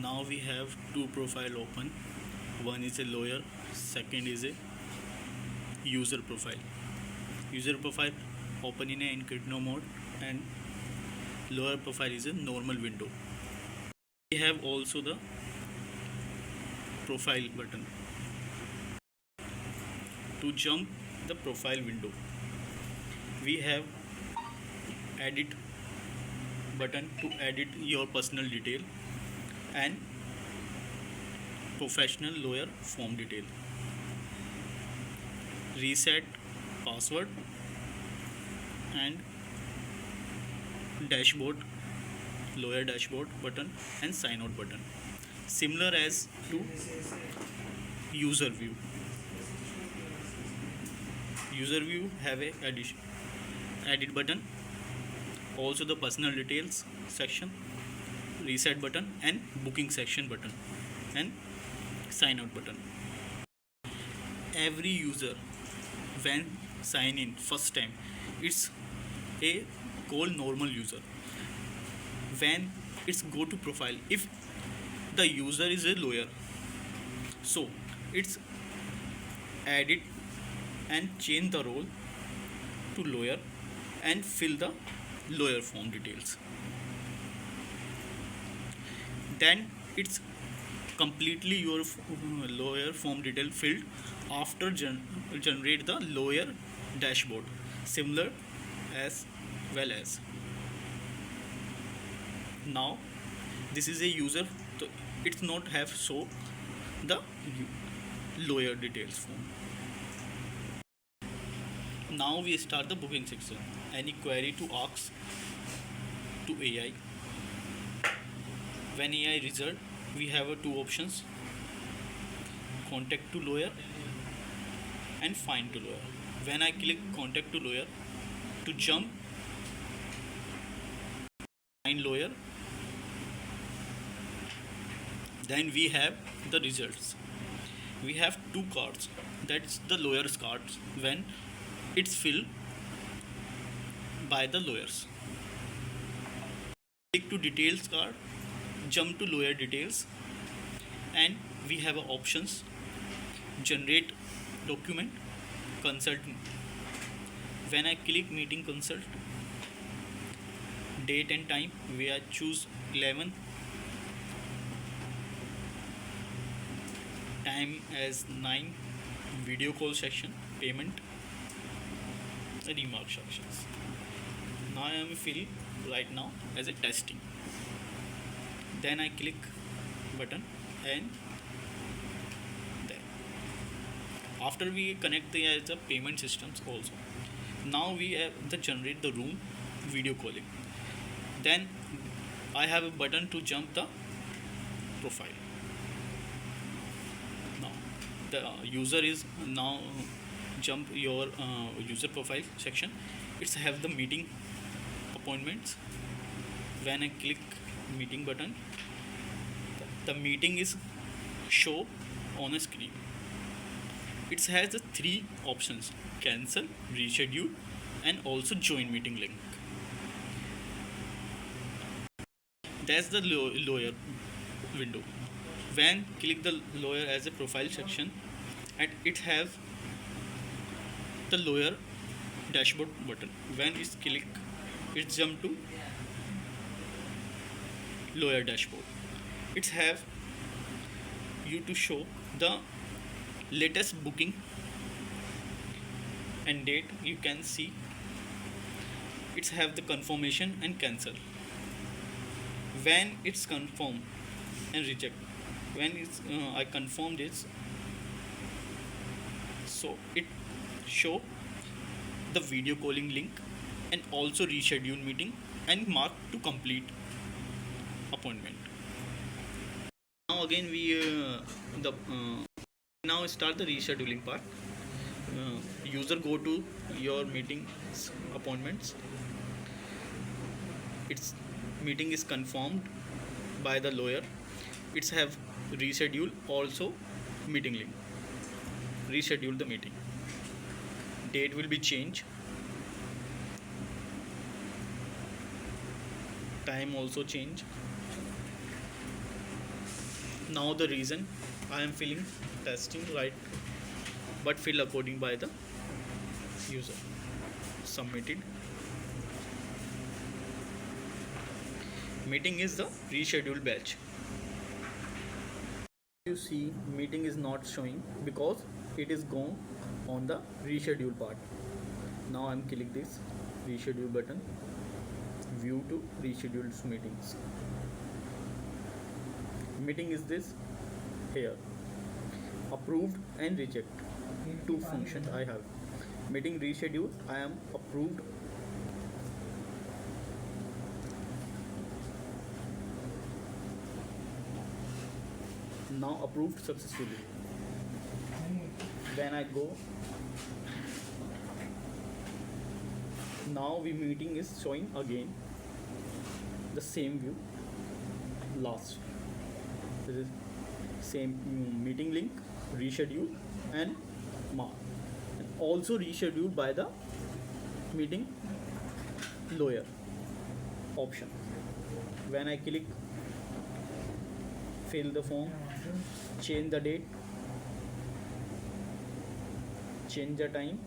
Now we have two profile open. One is a lawyer, second is a user profile. User profile open in a incognito mode and lawyer profile is a normal window. We have also the profile button. To jump the profile window, we have edit button to edit your personal detail and professional lawyer form detail. Reset password and dashboard, lawyer dashboard button and sign out button. Similar as to user view. User view have a edit button, also the personal details section, reset button and booking section button and sign out button. Every user when sign in first time, it's a called normal user. When it's go to profile, if the user is a lawyer, so it's edit and change the role to lawyer and fill the lawyer form details. Then it's completely your lawyer form detail filled after generate the lawyer dashboard, similar as well as. Now this is a user, so it's not have show the lawyer details form. Now we start the booking section. Any query to ask to AI. When AI result, we have two options: contact to lawyer and find to lawyer. When I click contact to lawyer, to jump find lawyer, then we have the results. We have two cards, that's the lawyer's cards when it's filled by the lawyers. Click to details card, jump to lawyer details, and we have options: generate document, consult. When I click meeting consult, date and time, we are choose 11, time as 9, video call section, payment, remark sections. Now I am fill right now as a testing. Then I click button and there. After we connect the as a payment systems also. Now we have the generate the room video calling. Then I have a button to jump the profile. Now the user is now jump your user profile section. It's have the meeting appointments. When I click meeting button, the meeting is show on a screen. It has the three options: cancel, reschedule and also join meeting link. That's the lawyer window. When click the lawyer as a profile section, and it has the lawyer dashboard button. When it's click, it jump to lawyer dashboard. It have you to show the latest booking and date. You can see it's have the confirmation and cancel. When it's confirm and reject, when it's I confirm this, so it show the video calling link and also reschedule meeting and mark to complete appointment. Now again we now start the rescheduling part. User go to your meetings appointments. Its meeting is confirmed by the lawyer. It's have reschedule also meeting link. Reschedule the meeting. Date will be changed. Time also change. Now the reason I am filling testing, right, but fill according by the user. Submitted. Meeting is the rescheduled batch. You see meeting is not showing because it is gone on the reschedule part. Now I'm click this reschedule button, view to rescheduled meetings. Meeting is this here, approved and reject. Two functions I have. Meeting reschedule, I am approved. Now approved successfully. Then I go. Now we meeting is showing again the same view. Last. This is same meeting link, reschedule and mark. And also rescheduled by the meeting lawyer option. When I click fill the form, change the date, change the time,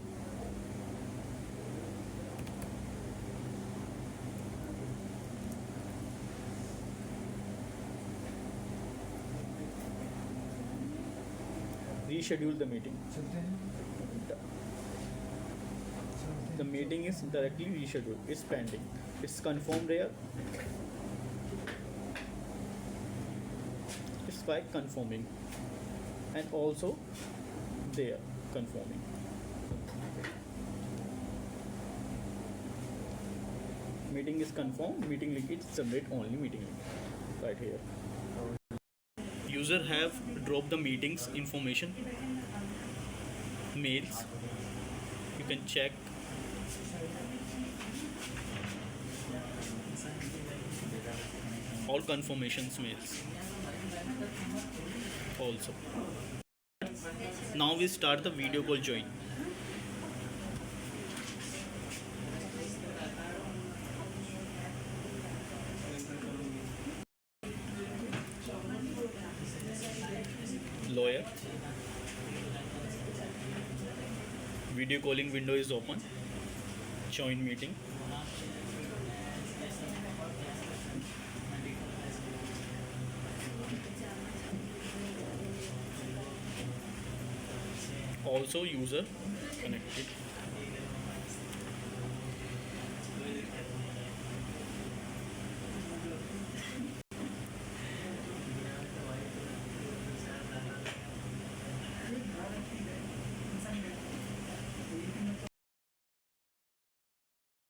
reschedule the meeting. The meeting is directly rescheduled. It's pending. It's confirmed here. It's by confirming, and also there confirming. Meeting is confirmed. Meeting link is submit only meeting link right here. User have dropped the meetings information, mails. You can check. All confirmations mails also. Now we start the video call join. Lawyer. Video calling window is open. Join meeting. Also user connected.